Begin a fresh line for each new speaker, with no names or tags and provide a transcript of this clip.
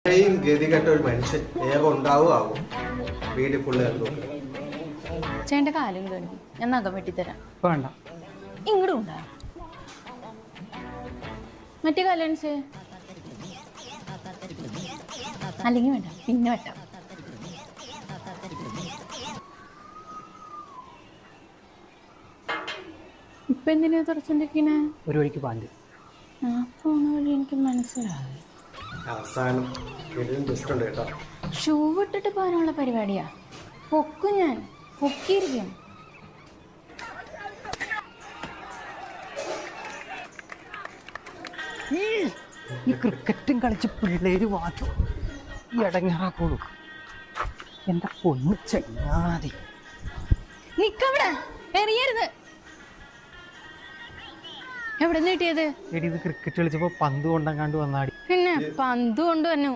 ഗതികെട്ട ഒരു മനുഷ്യൻ ഏറെ ഉണ്ടാവുമാകും വീട്ടിൽ ഫുള്ള് കണ്ടു.
ചേട്ടൻ്റെ കാലും കാണിക്കും, ഞാൻ നഖം വെട്ടിത്തരാം.
വേണ്ട,
ഇങ്ങോട്ടും ഉണ്ടാ മറ്റേ കാലണിച്ച്, അല്ലെങ്കിൽ വേണ്ട, പിന്നെ വെട്ടാം. ഇപ്പൊ എന്തിനാ തുറച്ചോണ്ടിരിക്കണേ?
ഒരു വഴിക്ക് പാണ്ട്
പോണ വഴി എനിക്ക് മനസ്സിലായി.
അവസാനം ഉണ്ട് കേട്ടോ.
ഷൂ ഇട്ടിട്ട് പോകാനുള്ള പരിപാടിയാ. പൊക്കും, ഞാൻ പൊക്കിയിരിക്കും.
ഈ ക്രിക്കറ്റും കളിച്ച് പിള്ളേര് വാച്ചു ഇടങ്ങാറാക്കോളൂ. എന്റെ പൊന്നു ചങ്ങാതി,
നിക്കവിടെ, എറിയരുത്. എവിടെ നിന്ന് കിട്ടിയത്?
എടി ഇത് ക്രിക്കറ്റ് കളിച്ചപ്പോ പന്ത് കൊണ്ടങ്ങാണ്ട് വന്നാടി.
പിന്നെ പന്ത് കൊണ്ടുവന്നു.